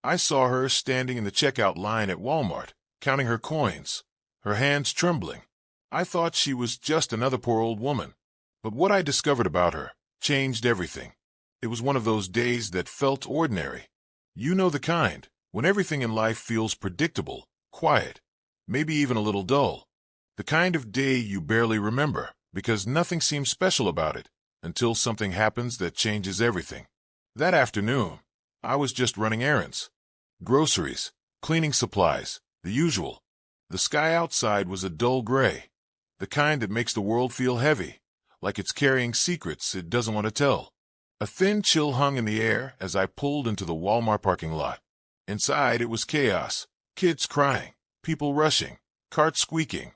I saw her standing in the checkout line at Walmart, counting her coins, her hands trembling. I thought she was just another poor old woman. But what I discovered about her changed everything. It was one of those days that felt ordinary. You know the kind, when everything in life feels predictable, quiet, maybe even a little dull. The kind of day you barely remember, because nothing seems special about it, until something happens that changes everything. That afternoon, I was just running errands. Groceries, cleaning supplies, the usual. The sky outside was a dull gray, the kind that makes the world feel heavy, like it's carrying secrets it doesn't want to tell. A thin chill hung in the air as I pulled into the Walmart parking lot. Inside, it was chaos. Kids crying, people rushing, carts squeaking,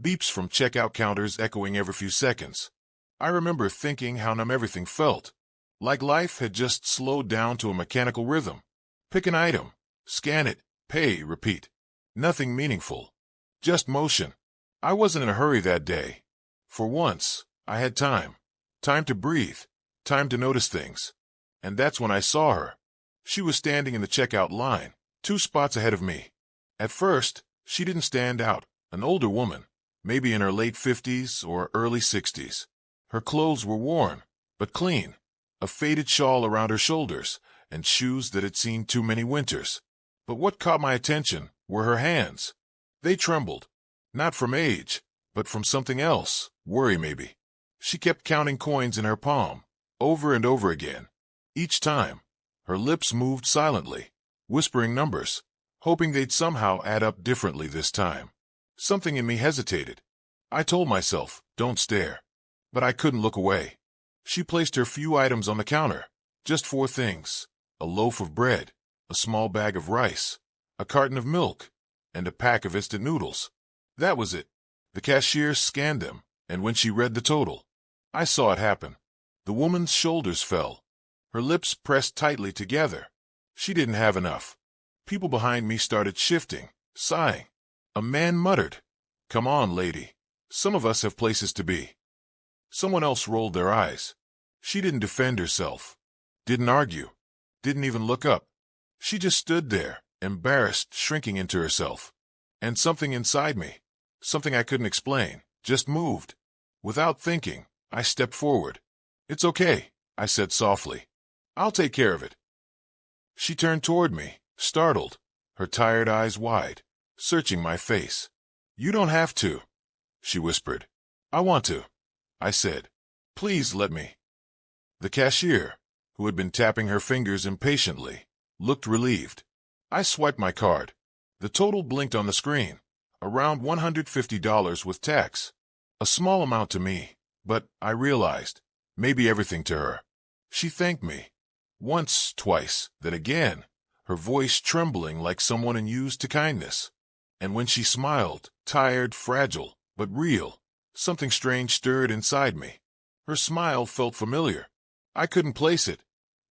beeps from checkout counters echoing every few seconds. I remember thinking how numb everything felt, like life had just slowed down to a mechanical rhythm. Pick an item, scan it, pay, repeat. Nothing meaningful, just motion. I wasn't in a hurry that day. For once, I had time. Time to breathe. Time to notice things. And that's when I saw her. She was standing in the checkout line, 2 spots ahead of me. At first, she didn't stand out. An older woman, maybe in her late 50s or early 60s. Her clothes were worn, but clean. A faded shawl around her shoulders, and shoes that had seen too many winters. But what caught my attention were her hands. They trembled. Not from age, but from something else, worry maybe. She kept counting coins in her palm, over and over again. Each time, her lips moved silently, whispering numbers, hoping they'd somehow add up differently this time. Something in me hesitated. I told myself, don't stare. But I couldn't look away. She placed her few items on the counter, just 4 things: a loaf of bread, a small bag of rice, a carton of milk, and a pack of instant noodles. That was it. The cashier scanned them, and when she read the total, I saw it happen. The woman's shoulders fell. Her lips pressed tightly together. She didn't have enough. People behind me started shifting, sighing. A man muttered, "Come on, lady. Some of us have places to be." Someone else rolled their eyes. She didn't defend herself, didn't argue, didn't even look up. She just stood there, embarrassed, shrinking into herself. And something inside me, something I couldn't explain, just moved. Without thinking, I stepped forward. "It's okay," I said softly. "I'll take care of it." She turned toward me, startled, her tired eyes wide, searching my face. "You don't have to," she whispered. "I want to," I said. "Please let me." The cashier, who had been tapping her fingers impatiently, looked relieved. I swiped my card. The total blinked on the screen, around $150 with tax. A small amount to me, but I realized, maybe everything to her. She thanked me. Once, twice, then again, her voice trembling like someone used to kindness. And when she smiled, tired, fragile, but real, something strange stirred inside me. Her smile felt familiar. I couldn't place it,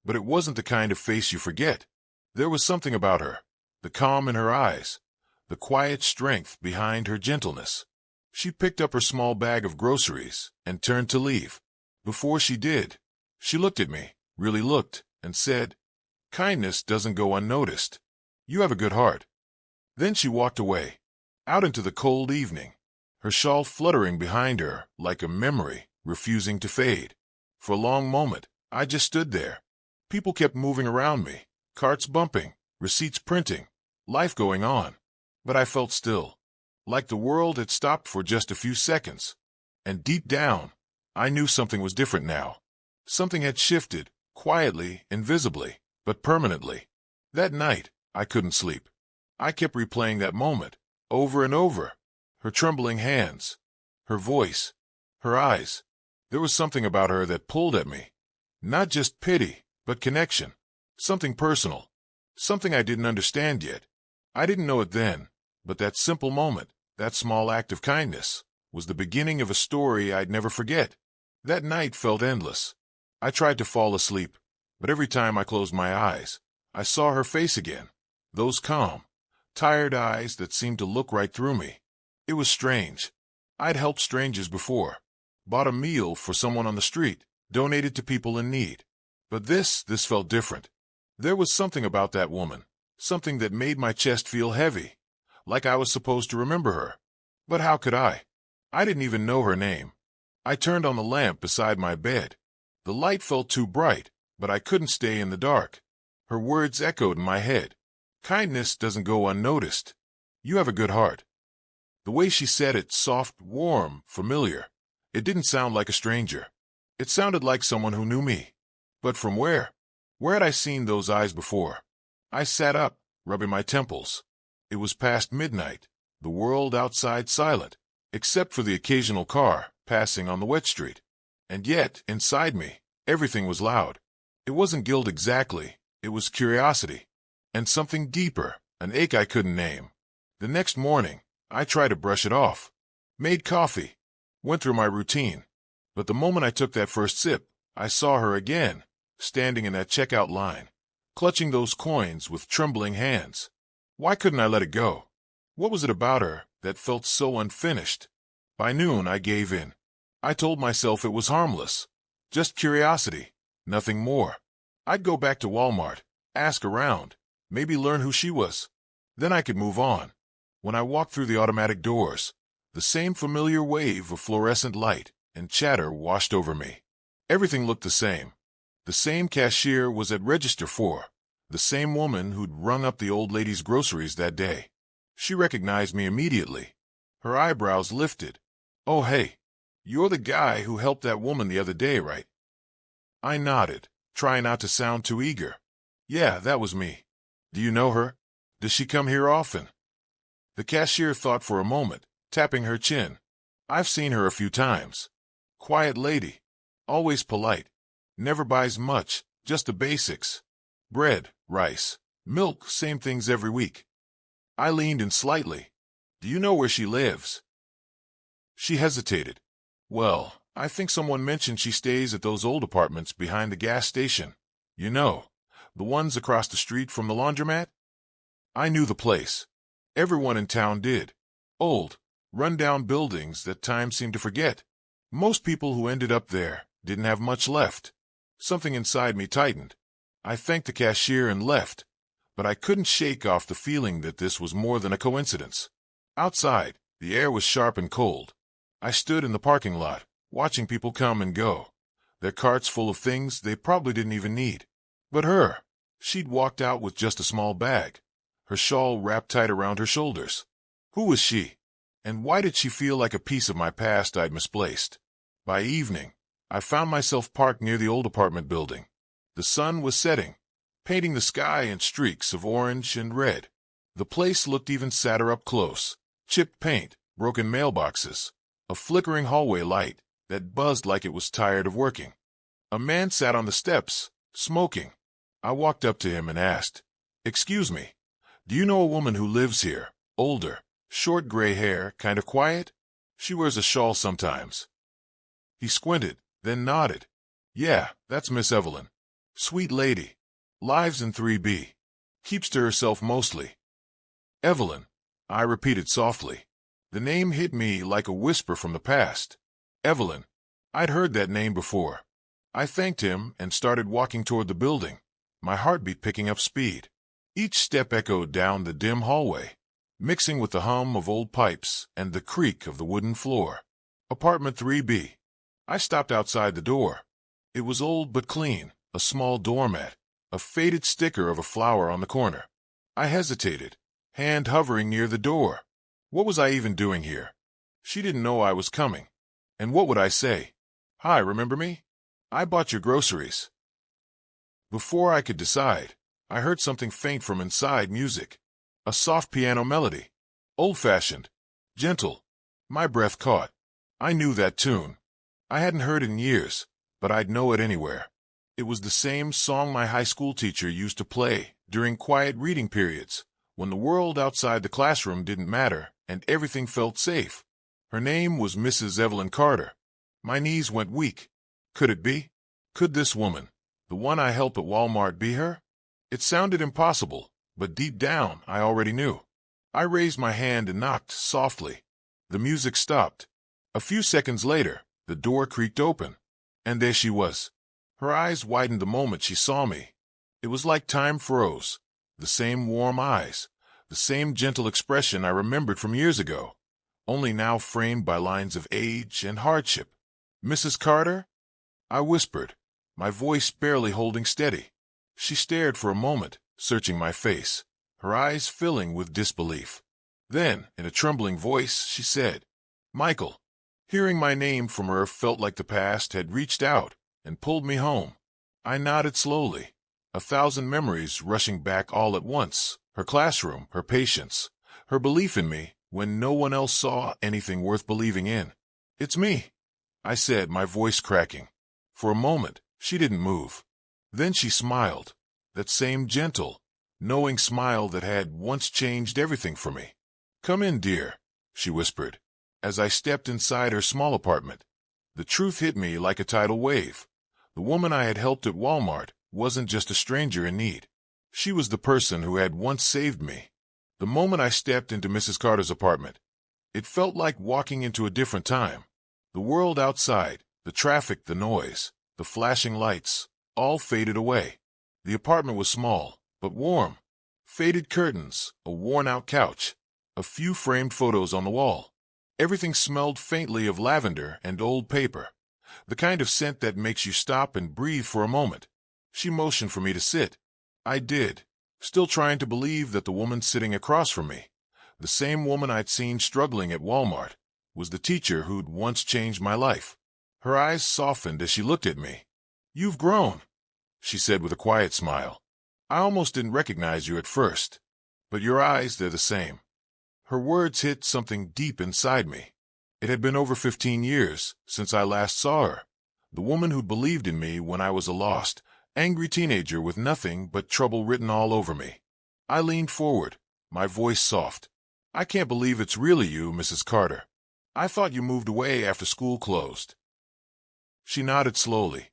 but it wasn't the kind of face you forget. There was something about her, the calm in her eyes, the quiet strength behind her gentleness. She picked up her small bag of groceries and turned to leave. Before she did, she looked at me, really looked, and said, "Kindness doesn't go unnoticed. You have a good heart." Then she walked away, out into the cold evening, her shawl fluttering behind her like a memory refusing to fade. For a long moment, I just stood there. People kept moving around me, carts bumping, receipts printing, life going on. But I felt still, like the world had stopped for just a few seconds. And deep down, I knew something was different now. Something had shifted, quietly, invisibly, but permanently. That night, I couldn't sleep. I kept replaying that moment, over and over. Her trembling hands, her voice, her eyes. There was something about her that pulled at me. Not just pity, but connection. Something personal. Something I didn't understand yet. I didn't know it then, but that simple moment, that small act of kindness, was the beginning of a story I'd never forget. That night felt endless. I tried to fall asleep, but every time I closed my eyes, I saw her face again. Those calm, tired eyes that seemed to look right through me. It was strange. I'd helped strangers before, bought a meal for someone on the street, donated to people in need. But this felt different. There was something about that woman, something that made my chest feel heavy, like I was supposed to remember her. But how could I? I didn't even know her name. I turned on the lamp beside my bed. The light felt too bright, but I couldn't stay in the dark. Her words echoed in my head. Kindness doesn't go unnoticed. You have a good heart. The way she said it, soft, warm, familiar. It didn't sound like a stranger. It sounded like someone who knew me. But from where? Where had I seen those eyes before? I sat up, rubbing my temples. It was past midnight, the world outside silent, except for the occasional car passing on the wet street. And yet, inside me, everything was loud. It wasn't guilt exactly, it was curiosity. And something deeper, an ache I couldn't name. The next morning, I tried to brush it off. Made coffee. Went through my routine. But the moment I took that first sip, I saw her again, standing in that checkout line, clutching those coins with trembling hands. Why couldn't I let it go? What was it about her that felt so unfinished? By noon, I gave in. I told myself it was harmless. Just curiosity, nothing more. I'd go back to Walmart, ask around, maybe learn who she was. Then I could move on. When I walked through the automatic doors, the same familiar wave of fluorescent light and chatter washed over me. Everything looked the same. The same cashier was at register 4, the same woman who'd rung up the old lady's groceries that day. She recognized me immediately. Her eyebrows lifted. "Oh, hey, you're the guy who helped that woman the other day, right?" I nodded, trying not to sound too eager. "Yeah, that was me. Do you know her? Does she come here often?" The cashier thought for a moment, tapping her chin. "I've seen her a few times. Quiet lady. Always polite. Never buys much, just the basics. Bread, rice, milk, same things every week." I leaned in slightly. "Do you know where she lives?" She hesitated. "Well, I think someone mentioned she stays at those old apartments behind the gas station. You know, the ones across the street from the laundromat?" I knew the place. Everyone in town did. Old, run-down buildings that time seemed to forget. Most people who ended up there didn't have much left. Something inside me tightened. I thanked the cashier and left, but I couldn't shake off the feeling that this was more than a coincidence. Outside, the air was sharp and cold. I stood in the parking lot, watching people come and go, their carts full of things they probably didn't even need. But her, she'd walked out with just a small bag, her shawl wrapped tight around her shoulders. Who was she? And why did she feel like a piece of my past I'd misplaced? By evening, I found myself parked near the old apartment building. The sun was setting, painting the sky in streaks of orange and red. The place looked even sadder up close. Chipped paint, broken mailboxes, a flickering hallway light that buzzed like it was tired of working. A man sat on the steps, smoking. I walked up to him and asked, "Excuse me, do you know a woman who lives here? Older, short gray hair, kind of quiet? She wears a shawl sometimes." He squinted, then nodded. "Yeah, that's Miss Evelyn. Sweet lady. Lives in 3B. Keeps to herself mostly." "Evelyn," I repeated softly. The name hit me like a whisper from the past. Evelyn. I'd heard that name before. I thanked him and started walking toward the building, my heartbeat picking up speed. Each step echoed down the dim hallway, mixing with the hum of old pipes and the creak of the wooden floor. Apartment 3B. I stopped outside the door. It was old but clean, a small doormat, a faded sticker of a flower on the corner. I hesitated, hand hovering near the door. What was I even doing here? She didn't know I was coming. And what would I say? "Hi, remember me? I bought your groceries." Before I could decide, I heard something faint from inside, music. A soft piano melody. Old-fashioned. Gentle. My breath caught. I knew that tune. I hadn't heard it in years, but I'd know it anywhere. It was the same song my high school teacher used to play during quiet reading periods, when the world outside the classroom didn't matter and everything felt safe. Her name was Mrs. Evelyn Carter. My knees went weak. Could it be? Could this woman, the one I helped at Walmart, be her? It sounded impossible, but deep down I already knew. I raised my hand and knocked softly. The music stopped. A few seconds later, the door creaked open, and there she was. Her eyes widened the moment she saw me. It was like time froze. The same warm eyes, the same gentle expression I remembered from years ago, only now framed by lines of age and hardship. "Mrs. Carter?" I whispered, my voice barely holding steady. She stared for a moment, searching my face, her eyes filling with disbelief. Then, in a trembling voice, she said, "Michael." Hearing my name from her felt like the past had reached out and pulled me home. I nodded slowly, a thousand memories rushing back all at once. Her classroom, her patience, her belief in me when no one else saw anything worth believing in. "It's me," I said, my voice cracking. For a moment, she didn't move. Then she smiled, that same gentle, knowing smile that had once changed everything for me. "Come in, dear," she whispered, as I stepped inside her small apartment. The truth hit me like a tidal wave. The woman I had helped at Walmart wasn't just a stranger in need. She was the person who had once saved me. The moment I stepped into Mrs. Carter's apartment, it felt like walking into a different time. The world outside, the traffic, the noise, the flashing lights, all faded away. The apartment was small, but warm. Faded curtains, a worn-out couch, a few framed photos on the wall. Everything smelled faintly of lavender and old paper, the kind of scent that makes you stop and breathe for a moment. She motioned for me to sit. I did, still trying to believe that the woman sitting across from me, the same woman I'd seen struggling at Walmart, was the teacher who'd once changed my life. Her eyes softened as she looked at me. "You've grown," she said with a quiet smile. "I almost didn't recognize you at first, but your eyes, they're the same." Her words hit something deep inside me. It had been over 15 years since I last saw her, the woman who'd believed in me when I was a lost, angry teenager with nothing but trouble written all over me. I leaned forward, my voice soft. "I can't believe it's really you, Mrs. Carter. I thought you moved away after school closed." She nodded slowly.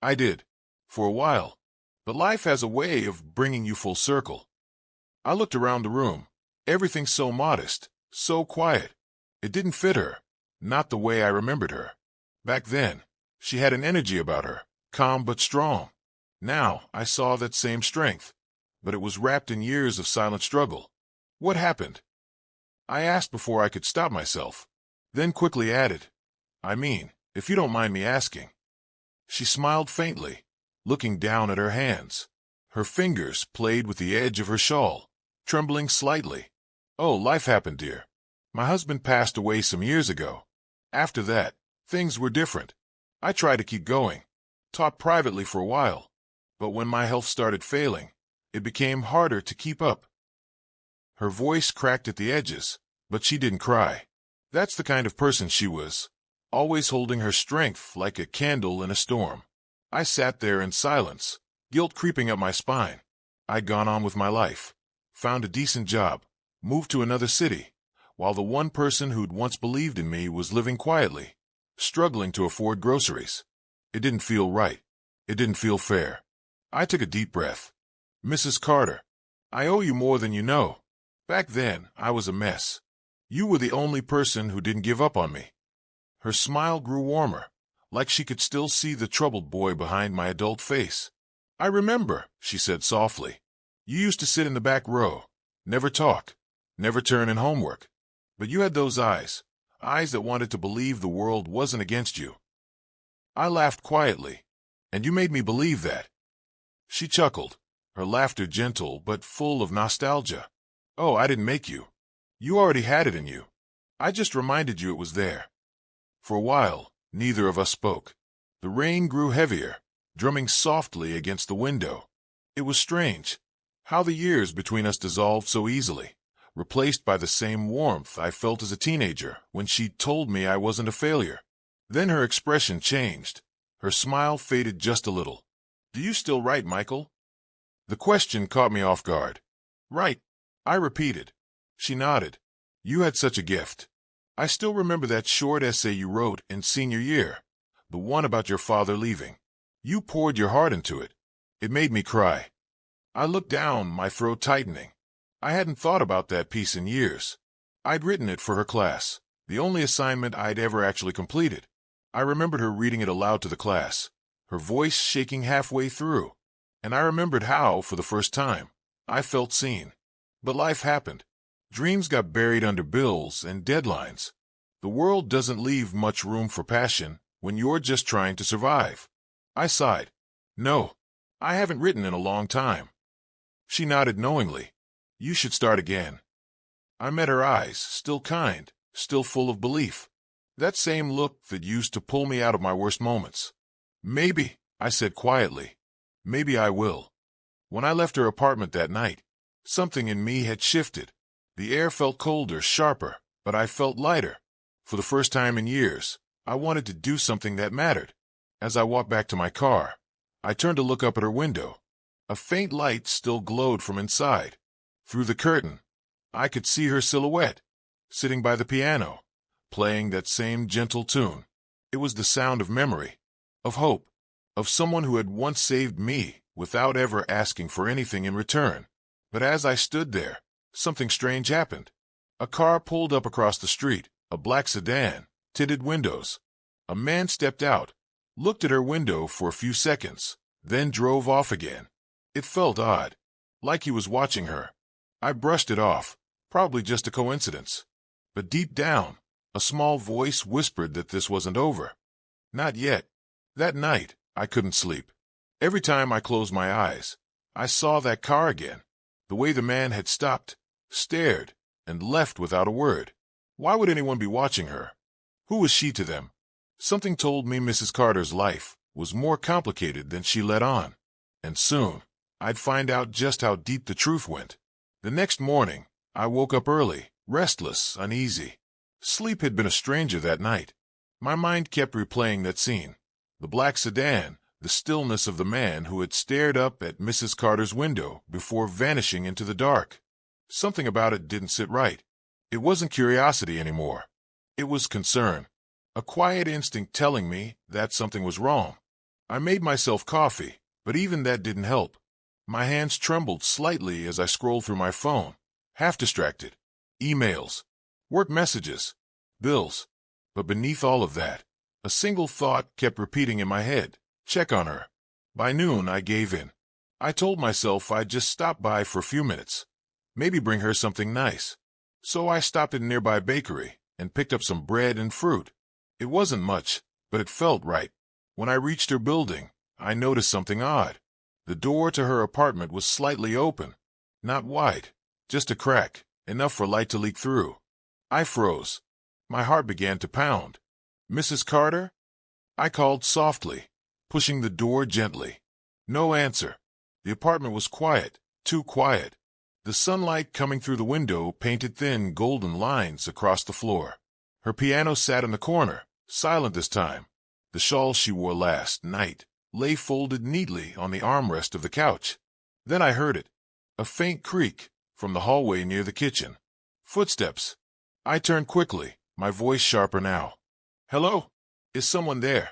"I did, for a while, but life has a way of bringing you full circle." I looked around the room, everything so modest, so quiet. It didn't fit her, not the way I remembered her. Back then, she had an energy about her, calm but strong. Now I saw that same strength, but it was wrapped in years of silent struggle. "What happened?" I asked before I could stop myself, then quickly added, "I mean, if you don't mind me asking." She smiled faintly, looking down at her hands. Her fingers played with the edge of her shawl, trembling slightly. "Oh, life happened, dear. My husband passed away some years ago. After that, things were different. I tried to keep going, taught privately for a while, but when my health started failing, it became harder to keep up." Her voice cracked at the edges, but she didn't cry. That's the kind of person she was, always holding her strength like a candle in a storm. I sat there in silence, guilt creeping up my spine. I'd gone on with my life, found a decent job, moved to another city, while the one person who'd once believed in me was living quietly, struggling to afford groceries. It didn't feel right. It didn't feel fair. I took a deep breath. "Mrs. Carter, I owe you more than you know. Back then, I was a mess. You were the only person who didn't give up on me." Her smile grew warmer, like she could still see the troubled boy behind my adult face. "I remember," she said softly. "You used to sit in the back row, never talk, never turn in homework. But you had those eyes, eyes that wanted to believe the world wasn't against you." I laughed quietly. "And you made me believe that." She chuckled, her laughter gentle but full of nostalgia. "Oh, I didn't make you. You already had it in you. I just reminded you it was there." For a while, neither of us spoke. The rain grew heavier, drumming softly against the window. It was strange, how the years between us dissolved so easily, replaced by the same warmth I felt as a teenager when she told me I wasn't a failure. Then her expression changed. Her smile faded just a little. "Do you still write, Michael?" The question caught me off guard. "Right," I repeated. She nodded. "You had such a gift. I still remember that short essay you wrote in senior year, the one about your father leaving. You poured your heart into it. It made me cry." I looked down, my throat tightening. I hadn't thought about that piece in years. I'd written it for her class, the only assignment I'd ever actually completed. I remembered her reading it aloud to the class, her voice shaking halfway through, and I remembered how, for the first time, I felt seen. But life happened. Dreams got buried under bills and deadlines. The world doesn't leave much room for passion when you're just trying to survive. I sighed. No, I haven't written in a long time. She nodded knowingly. You should start again. I met her eyes, still kind, still full of belief. That same look that used to pull me out of my worst moments. Maybe, I said quietly. Maybe I will. When I left her apartment that night, something in me had shifted. The air felt colder, sharper, but I felt lighter. For the first time in years, I wanted to do something that mattered. As I walked back to my car, I turned to look up at her window. A faint light still glowed from inside. Through the curtain, I could see her silhouette, sitting by the piano, playing that same gentle tune. It was the sound of memory, of hope, of someone who had once saved me without ever asking for anything in return. But as I stood there, something strange happened. A car pulled up across the street, a black sedan, tinted windows. A man stepped out, looked at her window for a few seconds, then drove off again. It felt odd, like he was watching her. I brushed it off, probably just a coincidence. But deep down, a small voice whispered that this wasn't over. Not yet. That night, I couldn't sleep. Every time I closed my eyes, I saw that car again. The way the man had stopped, stared, and left without a word. Why would anyone be watching her? Who was she to them? Something told me Mrs. Carter's life was more complicated than she let on. And soon, I'd find out just how deep the truth went. The next morning, I woke up early, restless, uneasy. Sleep had been a stranger that night. My mind kept replaying that scene. The black sedan, the stillness of the man who had stared up at Mrs. Carter's window before vanishing into the dark. Something about it didn't sit right. It wasn't curiosity anymore. It was concern. A quiet instinct telling me that something was wrong. I made myself coffee, but even that didn't help. My hands trembled slightly as I scrolled through my phone, half distracted. Emails, work messages, bills. But beneath all of that, a single thought kept repeating in my head. Check on her. By noon, I gave in. I told myself I'd just stop by for a few minutes. Maybe bring her something nice. So I stopped at a nearby bakery and picked up some bread and fruit. It wasn't much, but it felt right. When I reached her building, I noticed something odd. The door to her apartment was slightly open. Not wide, just a crack, enough for light to leak through. I froze. My heart began to pound. Mrs. Carter? I called softly, pushing the door gently. No answer. The apartment was quiet, too quiet. The sunlight coming through the window painted thin golden lines across the floor. Her piano sat in the corner, silent this time. The shawl she wore last night lay folded neatly on the armrest of the couch. Then I heard it, a faint creak from the hallway near the kitchen. Footsteps. I turned quickly, my voice sharper now. Hello? Is someone there?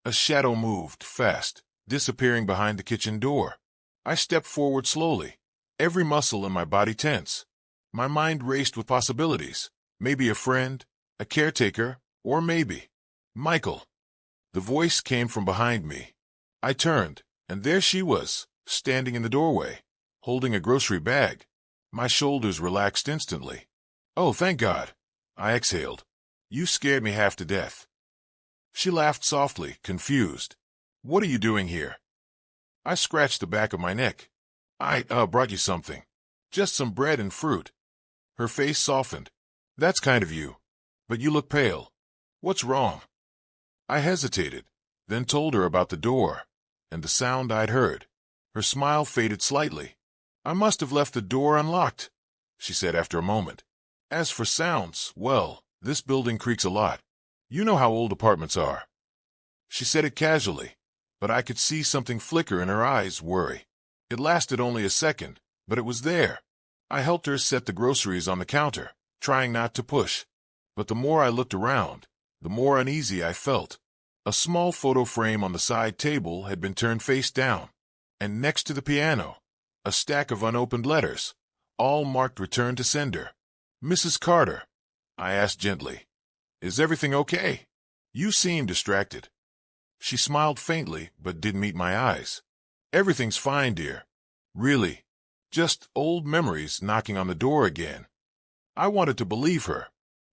A shadow moved fast, disappearing behind the kitchen door. I stepped forward slowly, every muscle in my body tense. My mind raced with possibilities. Maybe a friend, a caretaker, or maybe Michael. The voice came from behind me. I turned, and there she was, standing in the doorway, holding a grocery bag. My shoulders relaxed instantly. Oh, thank God. I exhaled. You scared me half to death. She laughed softly, confused. What are you doing here? I scratched the back of my neck. I brought you something. Just some bread and fruit. Her face softened. That's kind of you. But you look pale. What's wrong? I hesitated, then told her about the door and the sound I'd heard. Her smile faded slightly. I must have left the door unlocked, she said after a moment. As for sounds, well, this building creaks a lot. You know how old apartments are. She said it casually, but I could see something flicker in her eyes, worry. It lasted only a second, but it was there. I helped her set the groceries on the counter, trying not to push. But the more I looked around, the more uneasy I felt. A small photo frame on the side table had been turned face down, and next to the piano, a stack of unopened letters, all marked return to sender. Mrs. Carter, I asked gently, is everything okay? You seem distracted. She smiled faintly, but didn't meet my eyes. Everything's fine, dear. Really. Just old memories knocking on the door again. I wanted to believe her,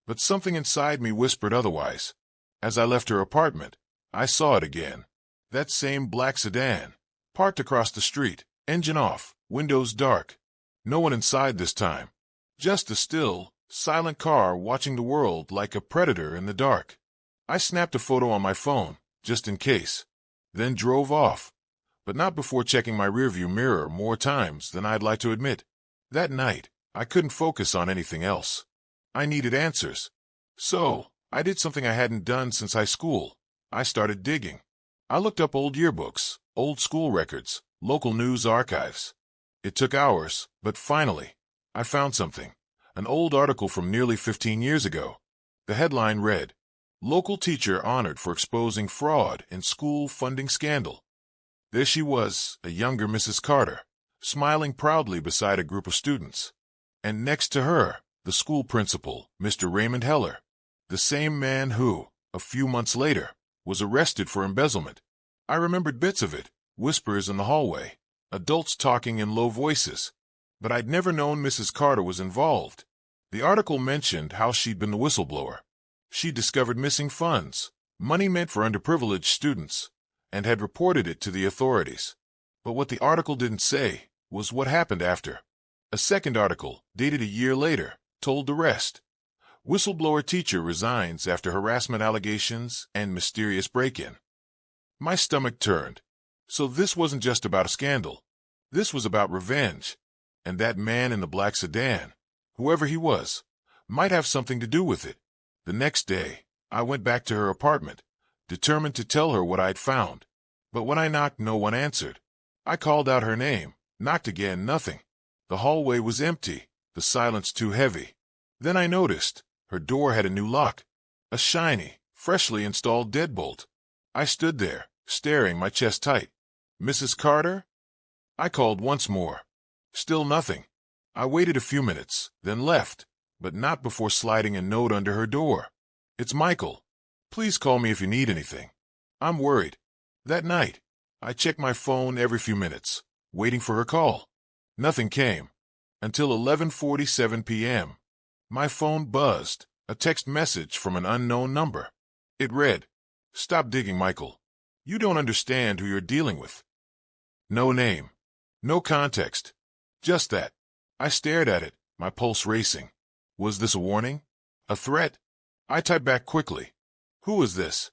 but something inside me whispered otherwise. As I left her apartment, I saw it again. That same black sedan, parked across the street, engine off, windows dark. No one inside this time. Just a still, silent car watching the world like a predator in the dark. I snapped a photo on my phone, just in case, then drove off, but not before checking my rearview mirror more times than I'd like to admit. That night, I couldn't focus on anything else. I needed answers. So, I did something I hadn't done since high school. I started digging. I looked up old yearbooks, old school records, local news archives. It took hours, but finally, I found something. An old article from nearly 15 years ago. The headline read, "Local teacher honored for exposing fraud in school funding scandal." There she was, a younger Mrs. Carter, smiling proudly beside a group of students. And next to her, the school principal, Mr. Raymond Heller, the same man who, a few months later, was arrested for embezzlement. I remembered bits of it, whispers in the hallway, adults talking in low voices, but I'd never known Mrs. Carter was involved. The article mentioned how she'd been the whistleblower. She discovered missing funds, money meant for underprivileged students, and had reported it to the authorities. But what the article didn't say was what happened after. A second article, dated a year later, told the rest. Whistleblower teacher resigns after harassment allegations and mysterious break-in. My stomach turned. So this wasn't just about a scandal. This was about revenge. And that man in the black sedan, whoever he was, might have something to do with it. The next day, I went back to her apartment, determined to tell her what I'd found. But when I knocked, no one answered. I called out her name, knocked again, nothing. The hallway was empty, the silence too heavy. Then I noticed her door had a new lock, a shiny, freshly installed deadbolt. I stood there, staring, my chest tight. "Mrs. Carter?" I called once more. Still nothing. I waited a few minutes, then left, but not before sliding a note under her door. "It's Michael. Please call me if you need anything. I'm worried." That night, I checked my phone every few minutes, waiting for her call. Nothing came. Until 11:47 p.m. My phone buzzed, a text message from an unknown number. It read, "Stop digging, Michael. You don't understand who you're dealing with." No name. No context. Just that. I stared at it, my pulse racing. Was this a warning? A threat? I typed back quickly. "Who is this?"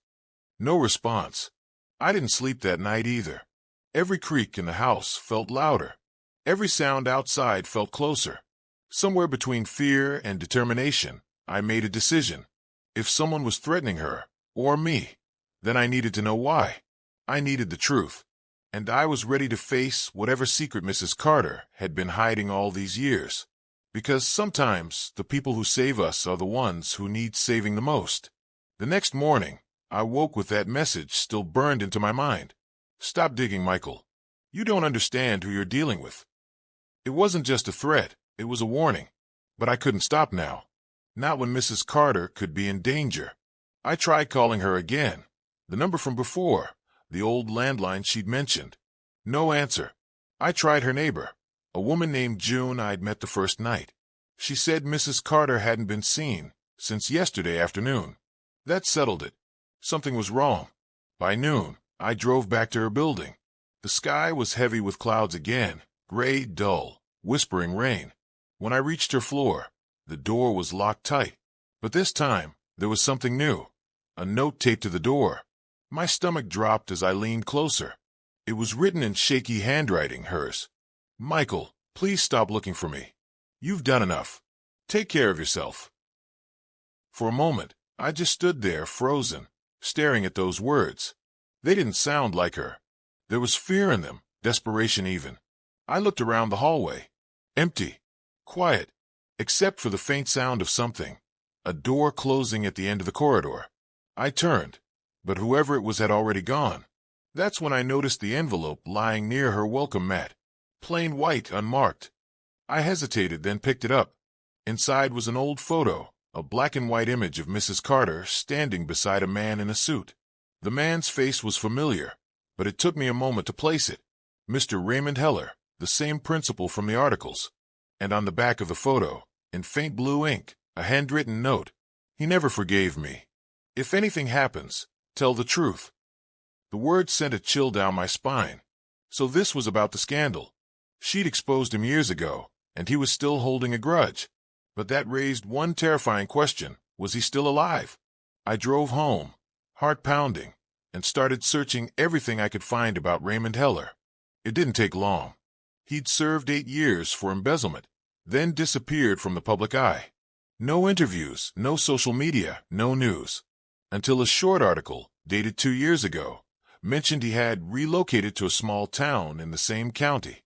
No response. I didn't sleep that night either. Every creak in the house felt louder. Every sound outside felt closer. Somewhere between fear and determination, I made a decision. If someone was threatening her, or me, then I needed to know why. I needed the truth. And I was ready to face whatever secret Mrs. Carter had been hiding all these years. Because sometimes the people who save us are the ones who need saving the most. The next morning, I woke with that message still burned into my mind. "Stop digging, Michael. You don't understand who you're dealing with." It wasn't just a threat, it was a warning. But I couldn't stop now. Not when Mrs. Carter could be in danger. I tried calling her again. The number from before, the old landline she'd mentioned. No answer. I tried her neighbor, a woman named June I'd met the first night. She said Mrs. Carter hadn't been seen since yesterday afternoon. That settled it. Something was wrong. By noon, I drove back to her building. The sky was heavy with clouds again, gray, dull, whispering rain. When I reached her floor, the door was locked tight. But this time, there was something new. A note taped to the door. My stomach dropped as I leaned closer. It was written in shaky handwriting, hers. "Michael, please stop looking for me. You've done enough. Take care of yourself." For a moment, I just stood there, frozen, staring at those words. They didn't sound like her. There was fear in them, desperation even. I looked around the hallway. Empty. Quiet. Except for the faint sound of something. A door closing at the end of the corridor. I turned, but whoever it was had already gone. That's when I noticed the envelope lying near her welcome mat. Plain white, unmarked. I hesitated, then picked it up. Inside was an old photo, a black and white image of Mrs. Carter standing beside a man in a suit. The man's face was familiar, but it took me a moment to place it. Mr. Raymond Heller, the same principle from the articles. And on the back of the photo, in faint blue ink, a handwritten note. He never forgave me. If anything happens, tell the truth. The words sent a chill down my spine. So this was about the scandal. She'd exposed him years ago, and he was still holding a grudge. But that raised one terrifying question. Was he still alive? I drove home, heart pounding, and started searching everything I could find about Raymond Heller. It didn't take long. He'd served 8 years for embezzlement, then disappeared from the public eye. No interviews, no social media, no news. Until a short article, dated 2 years ago, mentioned he had relocated to a small town in the same county.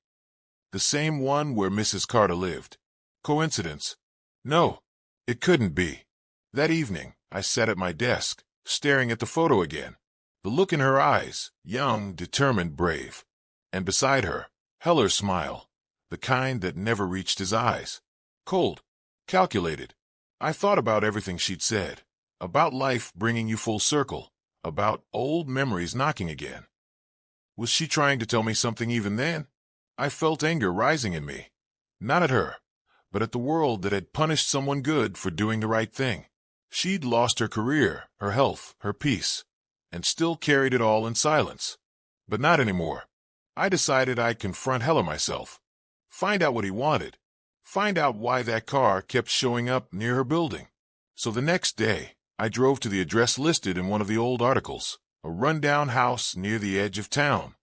The same one where Mrs. Carter lived. Coincidence? No, it couldn't be. That evening, I sat at my desk, staring at the photo again. The look in her eyes, young, determined, brave. And beside her, Heller's smile, the kind that never reached his eyes. Cold, calculated. I thought about everything she'd said, about life bringing you full circle, about old memories knocking again. Was she trying to tell me something even then? I felt anger rising in me, not at her, but at the world that had punished someone good for doing the right thing. She'd lost her career, her health, her peace, and still carried it all in silence. But not anymore. I decided I'd confront Heller myself, find out what he wanted, find out why that car kept showing up near her building. So the next day, I drove to the address listed in one of the old articles, a rundown house near the edge of town.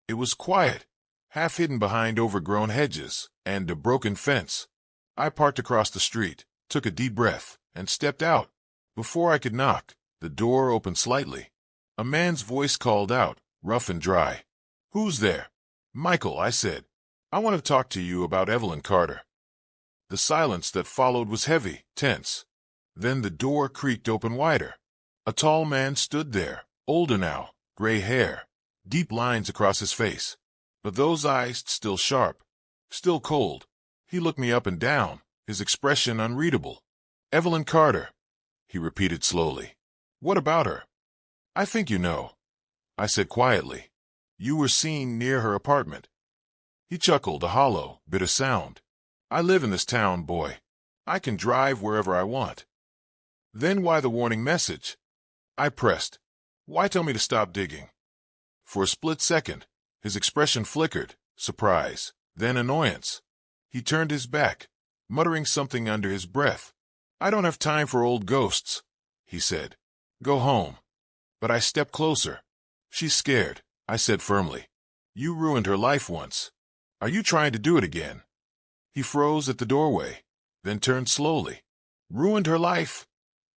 It was quiet, half hidden behind overgrown hedges and a broken fence. I parked across the street, took a deep breath, and stepped out. Before I could knock, the door opened slightly. A man's voice called out, rough and dry. "Who's there?" "Michael," I said. "I want to talk to you about Evelyn Carter." The silence that followed was heavy, tense. Then the door creaked open wider. A tall man stood there, older now, gray hair, deep lines across his face. But those eyes still sharp, still cold. He looked me up and down, his expression unreadable. "Evelyn Carter," he repeated slowly. "What about her?" "I think you know," I said quietly. "You were seen near her apartment." He chuckled, a hollow, bitter sound. "I live in this town, boy. I can drive wherever I want." "Then why the warning message?" I pressed. "Why tell me to stop digging?" For a split second, his expression flickered, surprise, then annoyance. He turned his back, muttering something under his breath. "I don't have time for old ghosts," he said. "Go home." But I stepped closer. "She's scared," I said firmly. "You ruined her life once. Are you trying to do it again?" He froze at the doorway, then turned slowly. "Ruined her life?"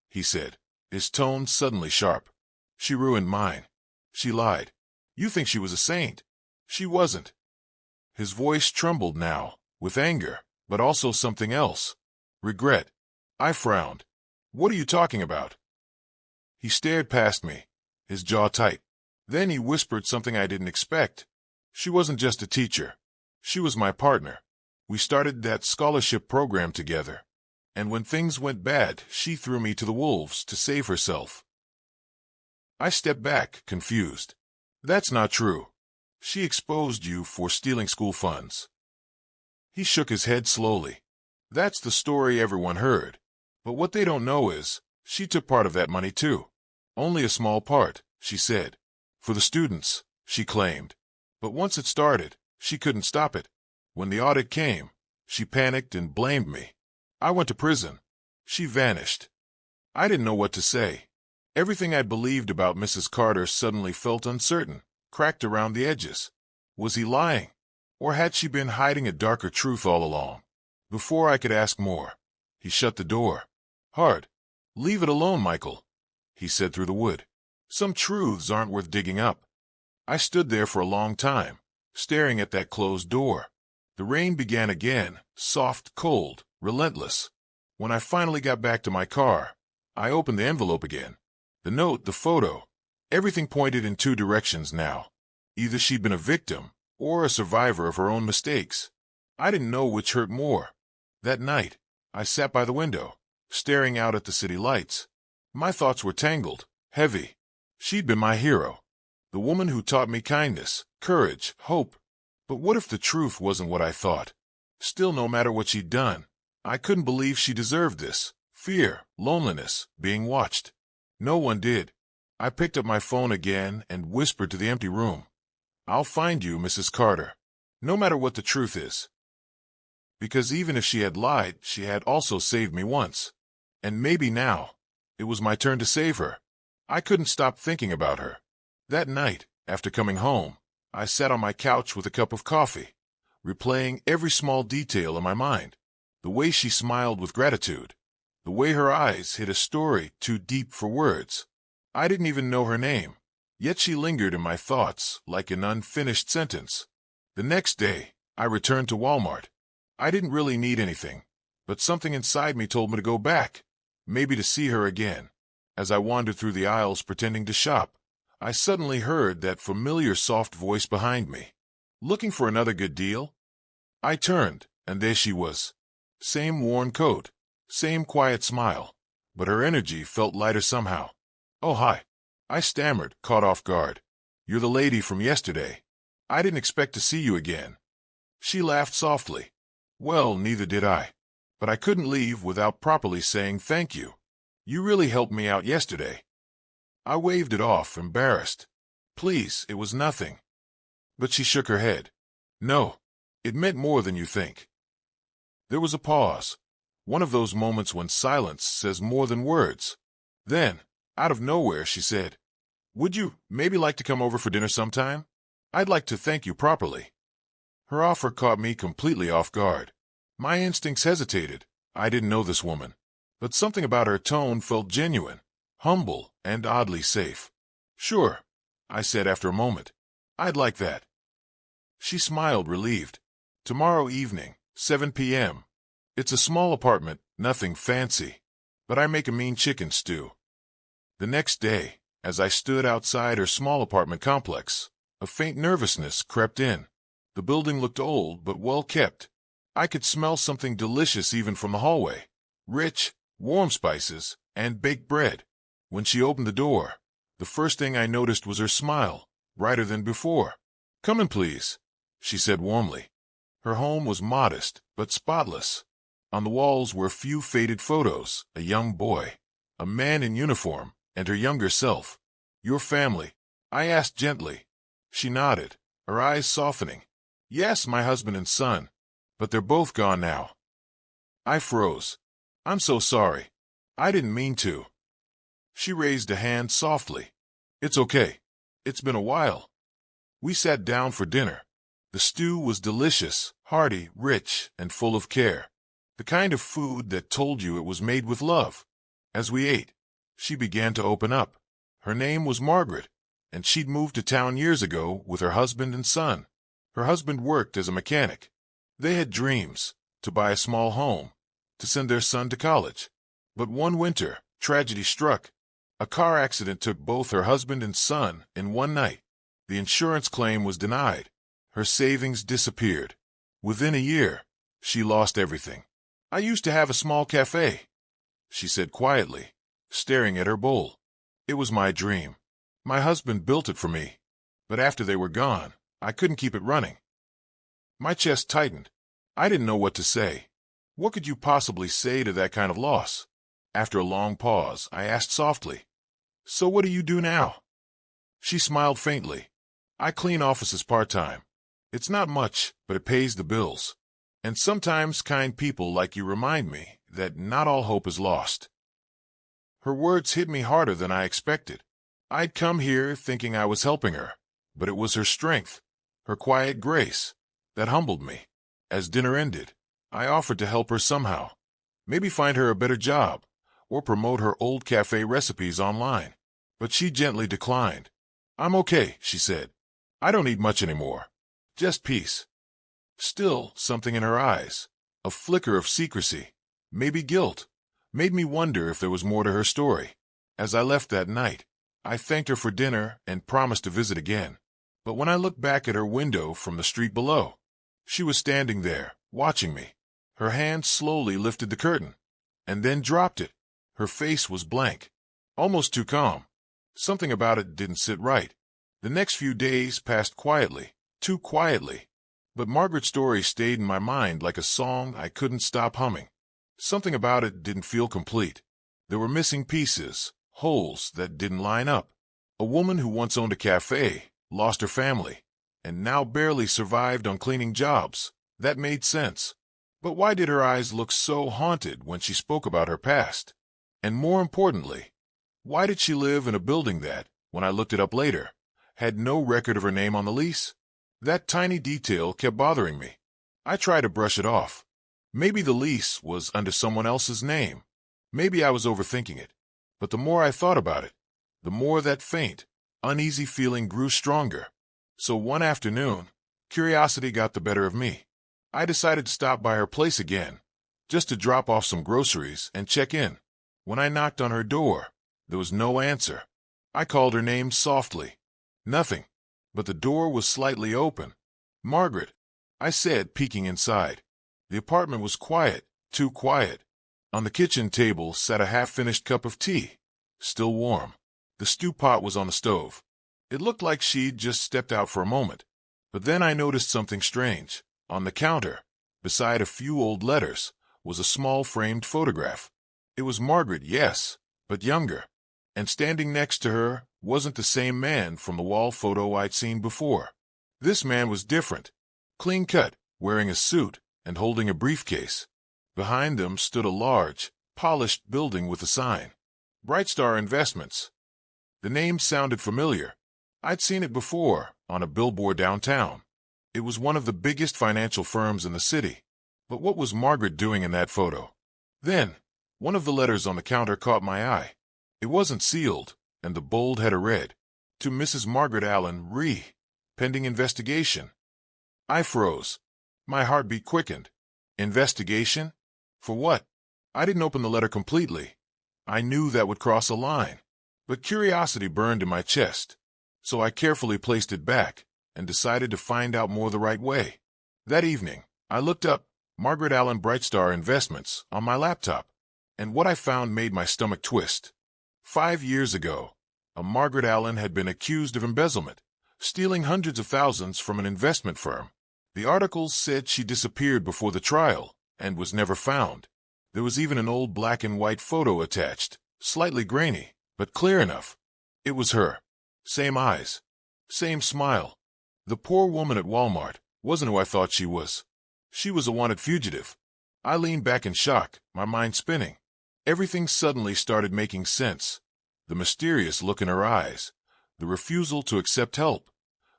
he said, his tone suddenly sharp. "She ruined mine. She lied. You think she was a saint. She wasn't." His voice trembled now, with anger, but also something else. Regret. I frowned. "What are you talking about?" He stared past me, his jaw tight. Then he whispered something I didn't expect. "She wasn't just a teacher. She was my partner. We started that scholarship program together. And when things went bad, she threw me to the wolves to save herself." I stepped back, confused. "That's not true. She exposed you for stealing school funds." He shook his head slowly. "That's the story everyone heard. But what they don't know is, she took part of that money too. Only a small part," she said. "For the students," she claimed. "But once it started, she couldn't stop it. When the audit came, she panicked and blamed me. I went to prison. She vanished." I didn't know what to say. Everything I'd believed about Mrs. Carter suddenly felt uncertain, cracked around the edges. Was he lying? Or had she been hiding a darker truth all along? Before I could ask more, he shut the door. Hard. "Leave it alone, Michael," he said through the wood. "Some truths aren't worth digging up." I stood there for a long time, staring at that closed door. The rain began again, soft, cold, relentless. When I finally got back to my car, I opened the envelope again. The note, the photo, everything pointed in 2 directions now. Either she'd been a victim or a survivor of her own mistakes. I didn't know which hurt more. That night, I sat by the window, staring out at the city lights. My thoughts were tangled, heavy. She'd been my hero, the woman who taught me kindness, courage, hope. But what if the truth wasn't what I thought? Still, no matter what she'd done, I couldn't believe she deserved this. Fear, loneliness, being watched. No one did. I picked up my phone again and whispered to the empty room. I'll find you, Mrs. Carter. No matter what the truth is. Because even if she had lied, she had also saved me once. And maybe now, it was my turn to save her. I couldn't stop thinking about her. That night, after coming home, I sat on my couch with a cup of coffee, replaying every small detail in my mind. The way she smiled with gratitude. The way her eyes hid a story too deep for words. I didn't even know her name, yet she lingered in my thoughts like an unfinished sentence. The next day, I returned to Walmart. I didn't really need anything, but something inside me told me to go back, maybe to see her again. As I wandered through the aisles pretending to shop, I suddenly heard that familiar soft voice behind me. Looking for another good deal? I turned, and there she was. Same worn coat, same quiet smile, but her energy felt lighter somehow. "Oh, hi," I stammered, caught off guard. "You're the lady from yesterday. I didn't expect to see you again." She laughed softly. Well, neither did I. But I couldn't leave without properly saying thank you. You really helped me out yesterday. I waved it off, embarrassed. Please, it was nothing. But she shook her head. No, it meant more than you think. There was a pause. One of those moments when silence says more than words. Then, out of nowhere, she said, "Would you maybe like to come over for dinner sometime? I'd like to thank you properly." Her offer caught me completely off guard. My instincts hesitated. I didn't know this woman. But something about her tone felt genuine, humble, and oddly safe. "Sure," I said after a moment. "I'd like that." She smiled, relieved. "Tomorrow evening, 7 p.m. It's a small apartment, nothing fancy, but I make a mean chicken stew." The next day, as I stood outside her small apartment complex, a faint nervousness crept in. The building looked old but well kept. I could smell something delicious even from the hallway. Rich, warm spices, and baked bread. When she opened the door, the first thing I noticed was her smile, brighter than before. "Come in, please," she said warmly. Her home was modest but spotless. On the walls were a few faded photos, a young boy, a man in uniform, and her younger self. "Your family?" I asked gently. She nodded, her eyes softening. "Yes, my husband and son, but they're both gone now." I froze. "I'm so sorry. I didn't mean to." She raised a hand softly. "It's okay. It's been a while." We sat down for dinner. The stew was delicious, hearty, rich, and full of care. The kind of food that told you it was made with love. As we ate, she began to open up. Her name was Margaret, and she'd moved to town years ago with her husband and son. Her husband worked as a mechanic. They had dreams, to buy a small home, to send their son to college. But one winter, tragedy struck. A car accident took both her husband and son in one night. The insurance claim was denied. Her savings disappeared. Within a year, she lost everything. "I used to have a small cafe," she said quietly, staring at her bowl. "It was my dream. My husband built it for me. But after they were gone, I couldn't keep it running." My chest tightened. I didn't know what to say. What could you possibly say to that kind of loss? After a long pause, I asked softly, "So what do you do now?" She smiled faintly. "I clean offices part-time. It's not much, but it pays the bills. And sometimes kind people like you remind me that not all hope is lost." Her words hit me harder than I expected. I'd come here thinking I was helping her, but it was her strength, her quiet grace, that humbled me. As dinner ended, I offered to help her somehow. Maybe find her a better job, or promote her old cafe recipes online. But she gently declined. "I'm okay," she said. "I don't need much anymore. Just peace." Still, something in her eyes, a flicker of secrecy, maybe guilt, made me wonder if there was more to her story. As I left that night, I thanked her for dinner and promised to visit again. But when I looked back at her window from the street below, she was standing there, watching me. Her hand slowly lifted the curtain, and then dropped it. Her face was blank, almost too calm. Something about it didn't sit right. The next few days passed quietly, too quietly. But Margaret's story stayed in my mind like a song I couldn't stop humming. Something about it didn't feel complete. There were missing pieces, holes that didn't line up. A woman who once owned a cafe, lost her family, and now barely survived on cleaning jobs. That made sense. But why did her eyes look so haunted when she spoke about her past? And more importantly, why did she live in a building that, when I looked it up later, had no record of her name on the lease? That tiny detail kept bothering me. I tried to brush it off. Maybe the lease was under someone else's name. Maybe I was overthinking it. But the more I thought about it, the more that faint, uneasy feeling grew stronger. So one afternoon, curiosity got the better of me. I decided to stop by her place again, just to drop off some groceries and check in. When I knocked on her door, there was no answer. I called her name softly. Nothing. But the door was slightly open. "Margaret," I said, peeking inside. The apartment was quiet, too quiet. On the kitchen table sat a half-finished cup of tea, still warm. The stew pot was on the stove. It looked like she'd just stepped out for a moment. But then I noticed something strange. On the counter, beside a few old letters, was a small framed photograph. It was Margaret, yes, but younger. And standing next to her wasn't the same man from the wall photo I'd seen before. This man was different, clean-cut, wearing a suit and holding a briefcase. Behind them stood a large, polished building with a sign, Brightstar Investments. The name sounded familiar. I'd seen it before, on a billboard downtown. It was one of the biggest financial firms in the city. But what was Margaret doing in that photo? Then, one of the letters on the counter caught my eye. It wasn't sealed, and the bold header read, "To Mrs. Margaret Allen, Re. Pending investigation." I froze. My heartbeat quickened. Investigation? For what? I didn't open the letter completely. I knew that would cross a line. But curiosity burned in my chest. So I carefully placed it back and decided to find out more the right way. That evening, I looked up Margaret Allen Brightstar Investments on my laptop, and what I found made my stomach twist. 5 years ago, a Margaret Allen had been accused of embezzlement, stealing hundreds of thousands from an investment firm. The articles said she disappeared before the trial and was never found. There was even an old black and white photo attached, slightly grainy, but clear enough. It was her. Same eyes. Same smile. The poor woman at Walmart wasn't who I thought she was. She was a wanted fugitive. I leaned back in shock, my mind spinning. Everything suddenly started making sense. The mysterious look in her eyes, the refusal to accept help,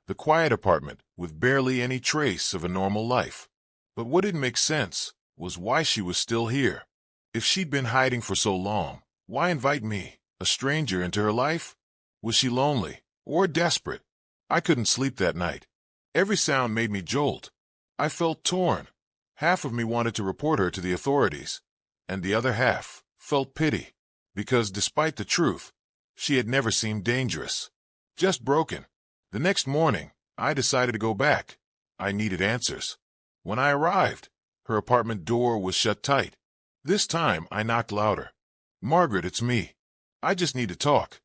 the quiet apartment with barely any trace of a normal life. But what didn't make sense was why she was still here. If she'd been hiding for so long, why invite me, a stranger, into her life? Was she lonely or desperate? I couldn't sleep that night. Every sound made me jolt. I felt torn. Half of me wanted to report her to the authorities, and the other half felt pity, because despite the truth, she had never seemed dangerous. Just broken. The next morning, I decided to go back. I needed answers. When I arrived, her apartment door was shut tight. This time, I knocked louder. "Margaret, it's me. I just need to talk."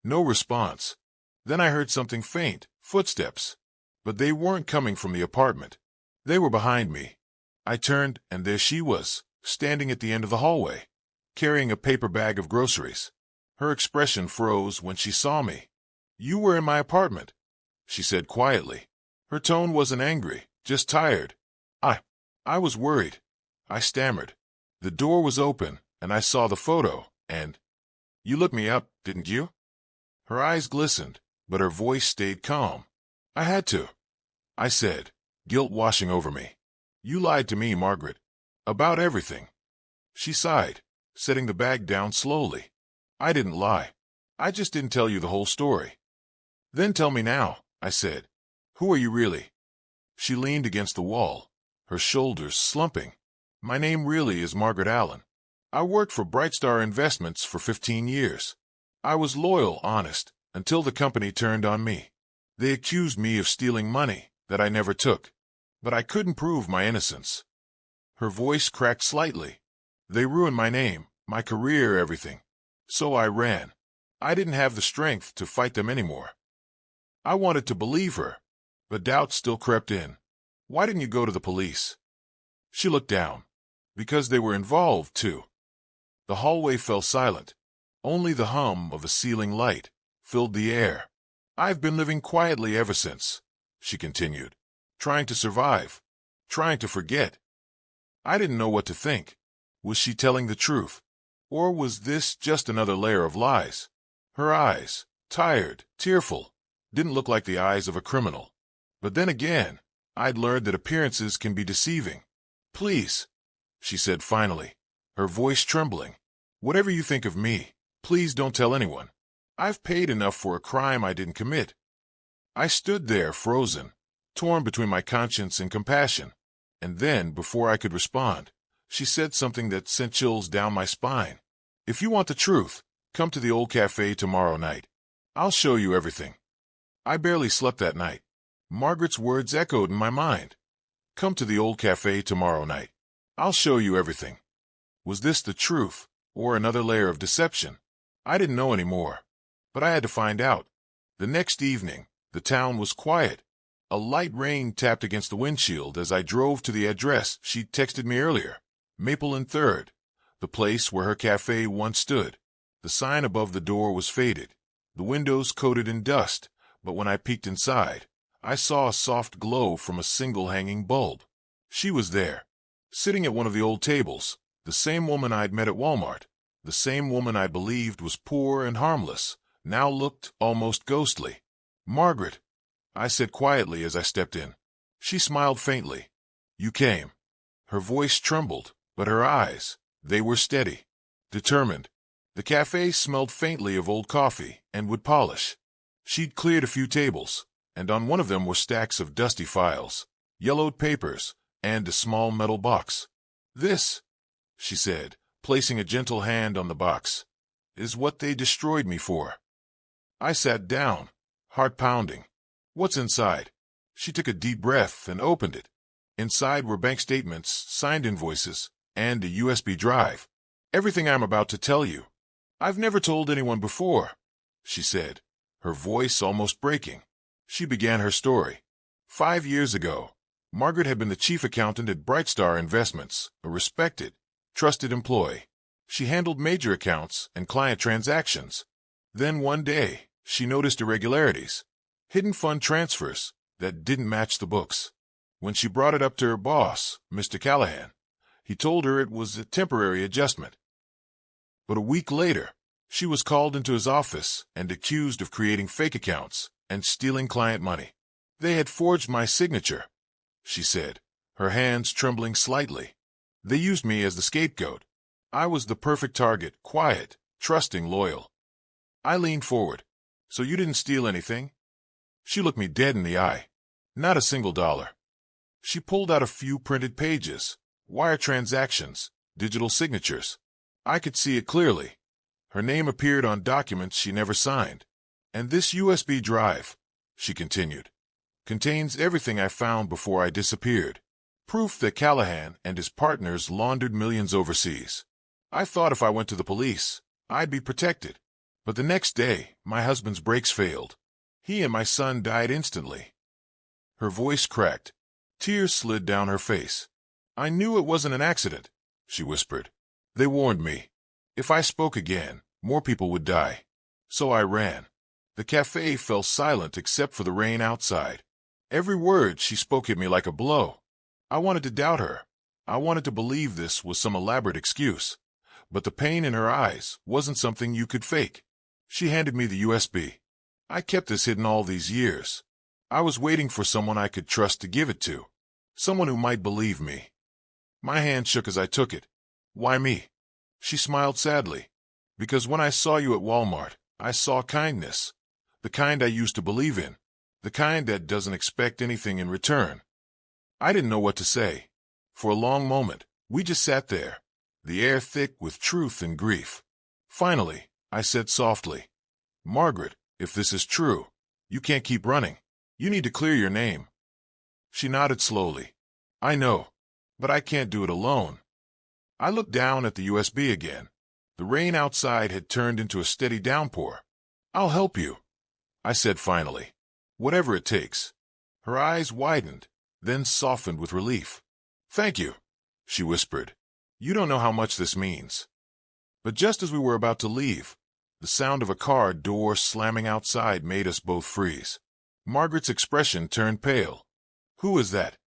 No response. Then I heard something faint, footsteps. But they weren't coming from the apartment. They were behind me. I turned, and there she was, standing at the end of the hallway, carrying a paper bag of groceries. Her expression froze when she saw me. "You were in my apartment," she said quietly. Her tone wasn't angry, just tired. I was worried. I stammered. The door was open, and I saw the photo, and... "You looked me up, didn't you?" Her eyes glistened, but her voice stayed calm. "I had to," I said, guilt washing over me. "You lied to me, Margaret. About everything." She sighed, setting the bag down slowly. "I didn't lie. I just didn't tell you the whole story." "Then tell me now," I said. "Who are you really?" She leaned against the wall, her shoulders slumping. "My name really is Margaret Allen. I worked for Brightstar Investments for 15 years. I was loyal, honest, until the company turned on me. They accused me of stealing money that I never took, but I couldn't prove my innocence." Her voice cracked slightly. "They ruined my name, my career, everything. So I ran. I didn't have the strength to fight them anymore." I wanted to believe her, but doubt still crept in. Why didn't you go to the police? She looked down. Because they were involved, too. The hallway fell silent. Only the hum of a ceiling light filled the air. I've been living quietly ever since, she continued, trying to survive, trying to forget. I didn't know what to think. Was she telling the truth? Or was this just another layer of lies? Her eyes, tired, tearful, didn't look like the eyes of a criminal. But then again, I'd learned that appearances can be deceiving. Please, she said finally, her voice trembling. Whatever you think of me, please don't tell anyone. I've paid enough for a crime I didn't commit. I stood there frozen, torn between my conscience and compassion. And then, before I could respond, she said something that sent chills down my spine. If you want the truth, come to the old cafe tomorrow night. I'll show you everything. I barely slept that night. Margaret's words echoed in my mind. Come to the old cafe tomorrow night. I'll show you everything. Was this the truth, or another layer of deception? I didn't know anymore, but I had to find out. The next evening, the town was quiet. A light rain tapped against the windshield as I drove to the address she'd texted me earlier, Maple and 3rd, the place where her cafe once stood. The sign above the door was faded, the windows coated in dust, but when I peeked inside, I saw a soft glow from a single hanging bulb. She was there, sitting at one of the old tables, the same woman I'd met at Walmart, the same woman I believed was poor and harmless, now looked almost ghostly. Margaret, I said quietly as I stepped in. She smiled faintly. You came. Her voice trembled, but her eyes, they were steady, determined. The cafe smelled faintly of old coffee and wood polish. She'd cleared a few tables, and on one of them were stacks of dusty files, yellowed papers, and a small metal box. This, she said, placing a gentle hand on the box, is what they destroyed me for. I sat down, heart pounding. What's inside? She took a deep breath and opened it. Inside were bank statements, signed invoices, and a USB drive. Everything I'm about to tell you. I've never told anyone before, she said, her voice almost breaking. She began her story. 5 years ago, Margaret had been the chief accountant at Brightstar Investments, a respected, trusted employee. She handled major accounts and client transactions. Then one day, she noticed irregularities, hidden fund transfers that didn't match the books. When she brought it up to her boss, Mr. Callahan, he told her it was a temporary adjustment. But a week later, she was called into his office and accused of creating fake accounts and stealing client money. They had forged my signature, she said, her hands trembling slightly. They used me as the scapegoat. I was the perfect target, quiet, trusting, loyal. I leaned forward. So you didn't steal anything? She looked me dead in the eye. Not a single dollar. She pulled out a few printed pages, wire transactions, digital signatures. I could see it clearly. Her name appeared on documents she never signed. And this USB drive, she continued, contains everything I found before I disappeared. Proof that Callahan and his partners laundered millions overseas. I thought if I went to the police, I'd be protected. But the next day, my husband's brakes failed. He and my son died instantly. Her voice cracked. Tears slid down her face. I knew it wasn't an accident, she whispered. They warned me. If I spoke again, more people would die. So I ran. The cafe fell silent except for the rain outside. Every word she spoke hit me like a blow. I wanted to doubt her. I wanted to believe this was some elaborate excuse. But the pain in her eyes wasn't something you could fake. She handed me the USB. I kept this hidden all these years. I was waiting for someone I could trust to give it to. Someone who might believe me. My hand shook as I took it. Why me? She smiled sadly. Because when I saw you at Walmart, I saw kindness. The kind I used to believe in. The kind that doesn't expect anything in return. I didn't know what to say. For a long moment, we just sat there, the air thick with truth and grief. Finally, I said softly, Margaret, if this is true, you can't keep running. You need to clear your name. She nodded slowly. I know, but I can't do it alone. I looked down at the USB again. The rain outside had turned into a steady downpour. I'll help you, I said finally. Whatever it takes. Her eyes widened. then softened with relief. "Thank you," she whispered. "You don't know how much this means." But just as we were about to leave, the sound of a car door slamming outside made us both freeze. Margaret's expression turned pale. "Who is that?"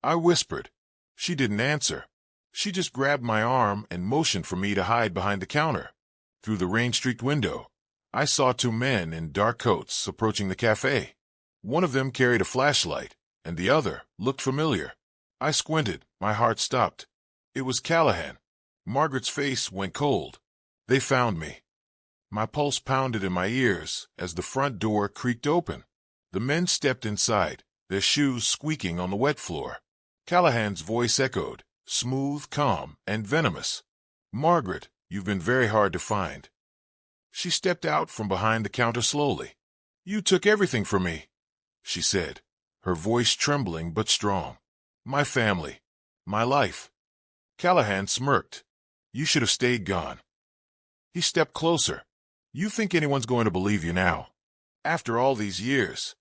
I whispered. She didn't answer. She just grabbed my arm and motioned for me to hide behind the counter. Through the rain-streaked window, I saw two men in dark coats approaching the cafe. One of them carried a flashlight, and the other looked familiar. I squinted. My heart stopped. It was Callahan. Margaret's face went cold. They found me. My pulse pounded in my ears as the front door creaked open. The men stepped inside, their shoes squeaking on the wet floor. Callahan's voice echoed, smooth, calm, and venomous. "Margaret, you've been very hard to find." She stepped out from behind the counter slowly. "You took everything from me," she said, her voice trembling but strong. "My family. My life." Callahan smirked. "You should have stayed gone." He stepped closer. "You think anyone's going to believe you now? After all these years?"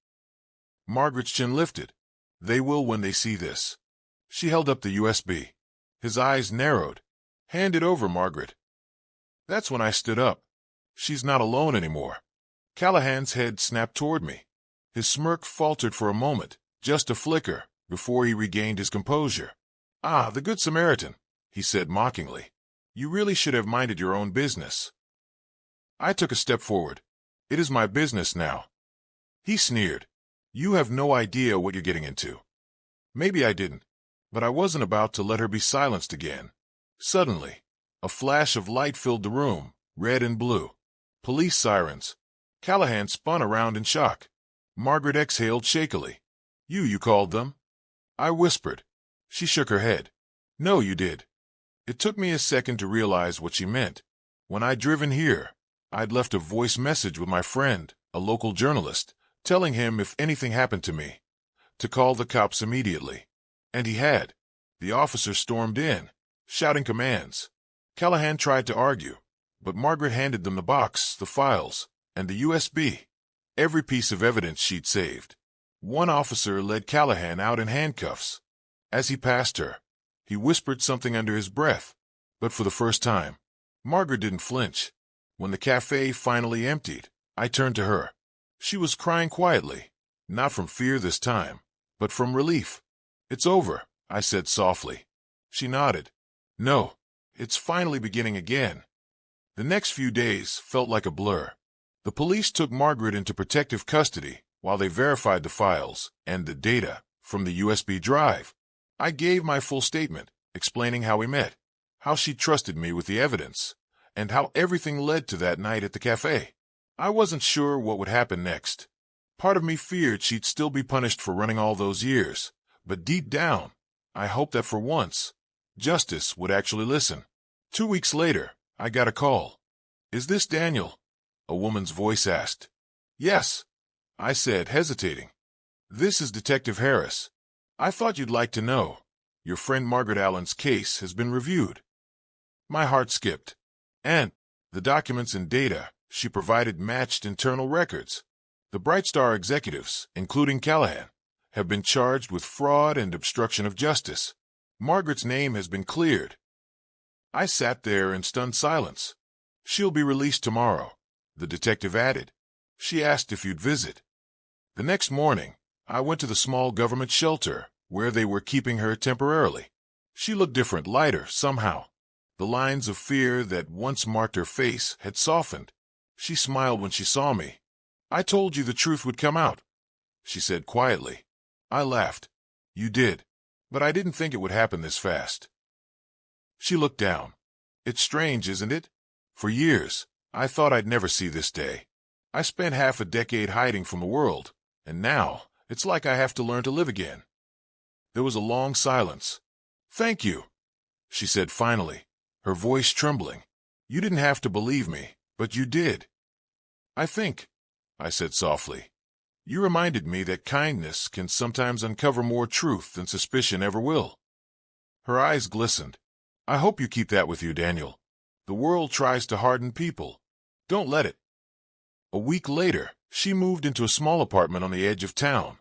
Margaret's chin lifted. "They will when they see this." She held up the USB. His eyes narrowed. "Hand it over, Margaret." That's when I stood up. She's not alone anymore. Callahan's head snapped toward me. His smirk faltered for a moment, just a flicker, before he regained his composure. "Ah, the Good Samaritan," he said mockingly. "You really should have minded your own business." I took a step forward. "It is my business now." He sneered. "You have no idea what you're getting into." Maybe I didn't, but I wasn't about to let her be silenced again. Suddenly, a flash of light filled the room, red and blue. Police sirens. Callahan spun around in shock. Margaret exhaled shakily. You called them?" I whispered. She shook her head. "No, you did." It took me a second to realize what she meant. When I'd driven here, I'd left a voice message with my friend, a local journalist, telling him if anything happened to me, to call the cops immediately. And he had. The officer stormed in, shouting commands. Callahan tried to argue, but Margaret handed them the box, the files, and the USB, every piece of evidence she'd saved. One officer led Callahan out in handcuffs. As he passed her, he whispered something under his breath, but for the first time, Margaret didn't flinch. When the cafe finally emptied, I turned to her. She was crying quietly, not from fear this time, but from relief. "It's over," I said softly. She nodded. "No, it's finally beginning again." The next few days felt like a blur. The police took Margaret into protective custody while they verified the files and the data from the USB drive. I gave my full statement, explaining how we met, how she trusted me with the evidence, and how everything led to that night at the cafe. I wasn't sure what would happen next. Part of me feared she'd still be punished for running all those years, but deep down, I hoped that for once, justice would actually listen. 2 weeks later, I got a call. "Is this Daniel?" a woman's voice asked. "Yes," I said, hesitating. "This is Detective Harris. I thought you'd like to know. Your friend Margaret Allen's case has been reviewed." My heart skipped. And the documents and data she provided matched internal records. The Bright Star executives, including Callahan, have been charged with fraud and obstruction of justice. Margaret's name has been cleared. I sat there in stunned silence. "She'll be released tomorrow," the detective added. "She asked if you'd visit." The next morning, I went to the small government shelter where they were keeping her temporarily. She looked different, lighter, somehow. The lines of fear that once marked her face had softened. She smiled when she saw me. "I told you the truth would come out," she said quietly. I laughed. "You did, but I didn't think it would happen this fast." She looked down. "It's strange, isn't it? For years, I thought I'd never see this day. I spent half a decade hiding from the world, and now it's like I have to learn to live again." There was a long silence. "Thank you," she said finally, her voice trembling. "You didn't have to believe me, but you did." "I think," I said softly, "you reminded me that kindness can sometimes uncover more truth than suspicion ever will." Her eyes glistened. "I hope you keep that with you, Daniel. The world tries to harden people. Don't let it." A week later, she moved into a small apartment on the edge of town.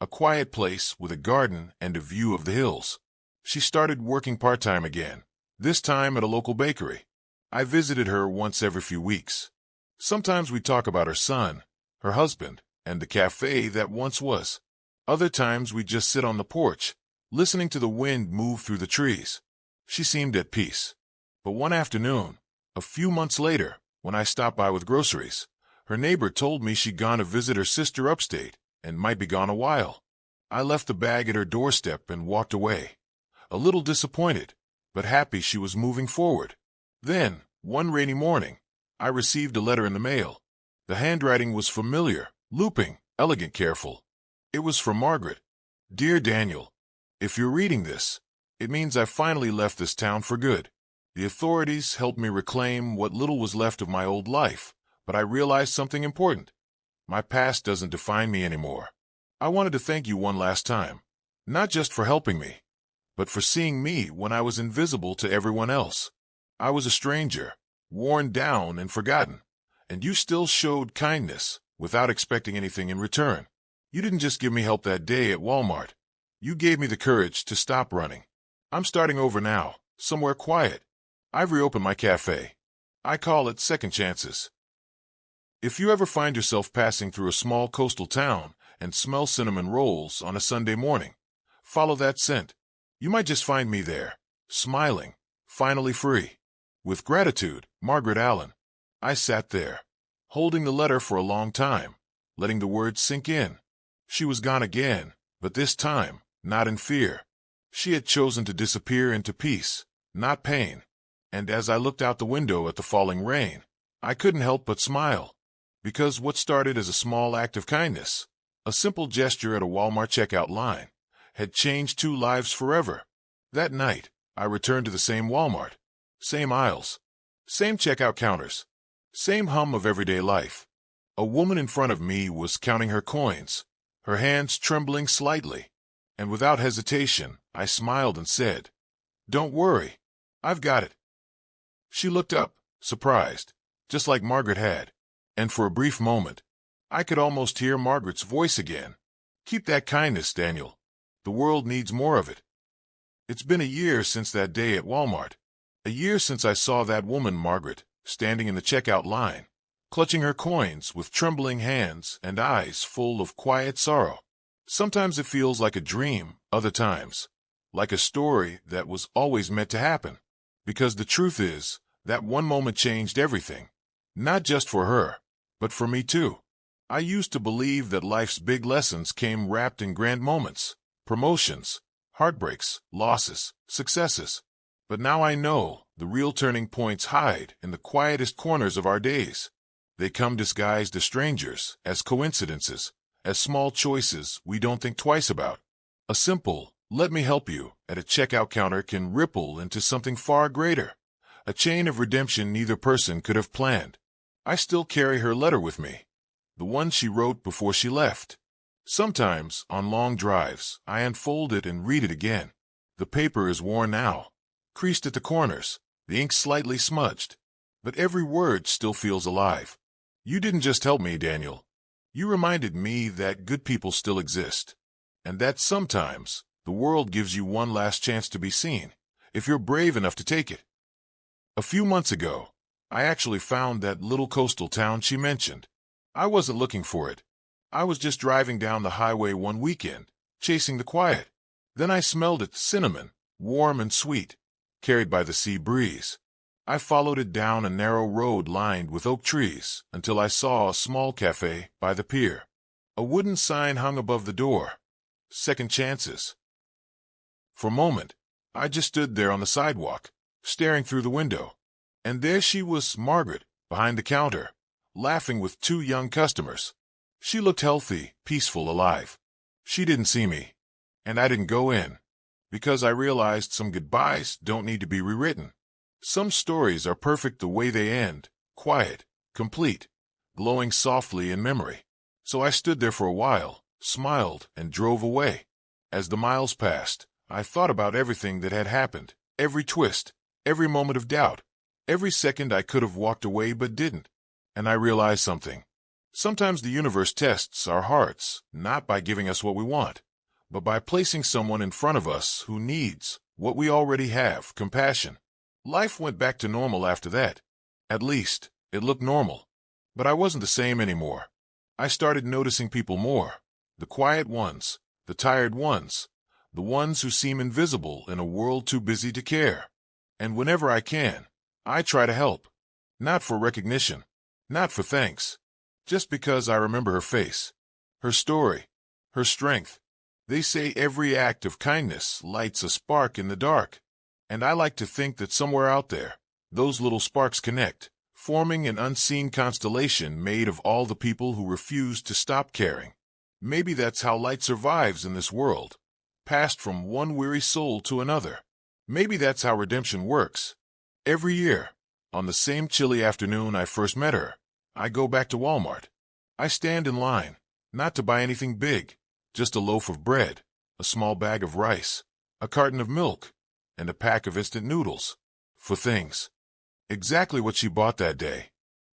a quiet place with a garden and a view of the hills. She started working part-time again, this time at a local bakery. I visited her once every few weeks. Sometimes we talk about her son, her husband, and the cafe that once was. Other times we just sit on the porch, listening to the wind move through the trees. She seemed at peace. But one afternoon, a few months later, when I stopped by with groceries, her neighbor told me she'd gone to visit her sister upstate and might be gone a while. I left the bag at her doorstep and walked away, a little disappointed, but happy she was moving forward. Then, one rainy morning, I received a letter in the mail. The handwriting was familiar, looping, elegant, careful. It was from Margaret. Dear Daniel, if you're reading this, it means I finally left this town for good. The authorities helped me reclaim what little was left of my old life, but I realized something important. My past doesn't define me anymore. I wanted to thank you one last time, not just for helping me, but for seeing me when I was invisible to everyone else. I was a stranger, worn down and forgotten, and you still showed kindness without expecting anything in return. You didn't just give me help that day at Walmart. You gave me the courage to stop running. I'm starting over now, somewhere quiet. I've reopened my cafe. I call it Second Chances. If you ever find yourself passing through a small coastal town and smell cinnamon rolls on a Sunday morning, follow that scent. You might just find me there, smiling, finally free. With gratitude, Margaret Allen. I sat there, holding the letter for a long time, letting the words sink in. She was gone again, but this time, not in fear. She had chosen to disappear into peace, not pain. And as I looked out the window at the falling rain, I couldn't help but smile. Because what started as a small act of kindness, a simple gesture at a Walmart checkout line, had changed two lives forever. That night, I returned to the same Walmart, same aisles, same checkout counters, same hum of everyday life. A woman in front of me was counting her coins, her hands trembling slightly, and without hesitation, I smiled and said, "Don't worry, I've got it." She looked up, surprised, just like Margaret had, and for a brief moment, I could almost hear Margaret's voice again. "Keep that kindness, Daniel. The world needs more of it." It's been a year since that day at Walmart, a year since I saw that woman, Margaret, standing in the checkout line, clutching her coins with trembling hands and eyes full of quiet sorrow. Sometimes it feels like a dream, other times, like a story that was always meant to happen. Because the truth is, that one moment changed everything, not just for her, but for me too. I used to believe that life's big lessons came wrapped in grand moments, promotions, heartbreaks, losses, successes. But now I know the real turning points hide in the quietest corners of our days. They come disguised as strangers, as coincidences, as small choices we don't think twice about. A simple, "Let me help you," at a checkout counter can ripple into something far greater, a chain of redemption neither person could have planned. I still carry her letter with me, the one she wrote before she left. Sometimes, on long drives, I unfold it and read it again. The paper is worn now, creased at the corners, the ink slightly smudged, but every word still feels alive. You didn't just help me, Daniel. You reminded me that good people still exist, and that sometimes the world gives you one last chance to be seen, if you're brave enough to take it. A few months ago, I actually found that little coastal town she mentioned. I wasn't looking for it. I was just driving down the highway one weekend, chasing the quiet. Then I smelled it, cinnamon, warm and sweet, carried by the sea breeze. I followed it down a narrow road lined with oak trees until I saw a small cafe by the pier. A wooden sign hung above the door, "Second Chances." For a moment, I just stood there on the sidewalk, staring through the window. And there she was, Margaret, behind the counter, laughing with two young customers. She looked healthy, peaceful, alive. She didn't see me, and I didn't go in, because I realized some goodbyes don't need to be rewritten. Some stories are perfect the way they end, quiet, complete, glowing softly in memory. So I stood there for a while, smiled, and drove away. As the miles passed, I thought about everything that had happened, every twist, every moment of doubt, every second I could have walked away but didn't. And I realized something. Sometimes the universe tests our hearts, not by giving us what we want, but by placing someone in front of us who needs what we already have, compassion. Life went back to normal after that. At least, it looked normal. But I wasn't the same anymore. I started noticing people more. The quiet ones, the tired ones, the ones who seem invisible in a world too busy to care. And whenever I can, I try to help. Not for recognition, not for thanks, just because I remember her face, her story, her strength. They say every act of kindness lights a spark in the dark. And I like to think that somewhere out there, those little sparks connect, forming an unseen constellation made of all the people who refuse to stop caring. Maybe that's how light survives in this world, passed from one weary soul to another. Maybe that's how redemption works. Every year, on the same chilly afternoon I first met her, I go back to Walmart. I stand in line, not to buy anything big, just a loaf of bread, a small bag of rice, a carton of milk, and a pack of instant noodles. For things. Exactly what she bought that day.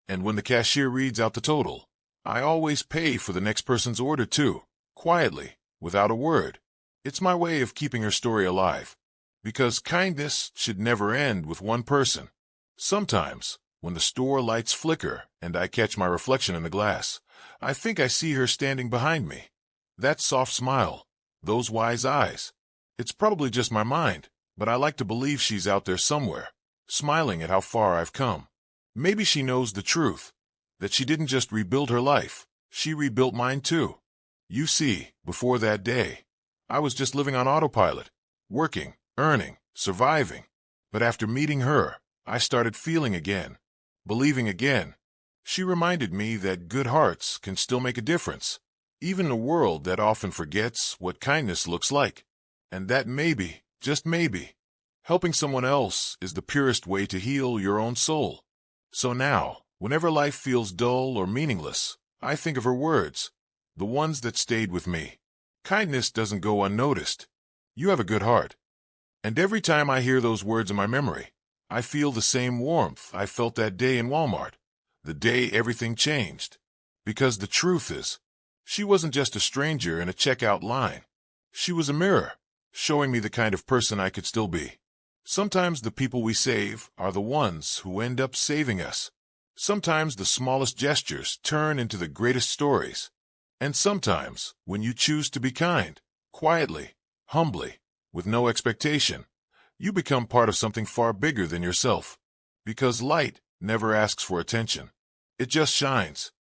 And when the cashier reads out the total, I always pay for the next person's order too, quietly, without a word. It's my way of keeping her story alive. Because kindness should never end with one person. Sometimes, when the store lights flicker and I catch my reflection in the glass, I think I see her standing behind me. That soft smile, those wise eyes. It's probably just my mind, but I like to believe she's out there somewhere, smiling at how far I've come. Maybe she knows the truth, that she didn't just rebuild her life, she rebuilt mine too. You see, before that day, I was just living on autopilot, working, earning, surviving. But after meeting her, I started feeling again, believing again. She reminded me that good hearts can still make a difference, even in a world that often forgets what kindness looks like. And that maybe, just maybe, helping someone else is the purest way to heal your own soul. So now, whenever life feels dull or meaningless, I think of her words, the ones that stayed with me. Kindness doesn't go unnoticed. You have a good heart. And every time I hear those words in my memory, I feel the same warmth I felt that day in Walmart, the day everything changed. Because the truth is, she wasn't just a stranger in a checkout line. She was a mirror, showing me the kind of person I could still be. Sometimes the people we save are the ones who end up saving us. Sometimes the smallest gestures turn into the greatest stories. And sometimes, when you choose to be kind, quietly, humbly, with no expectation, you become part of something far bigger than yourself. Because light never asks for attention. It just shines.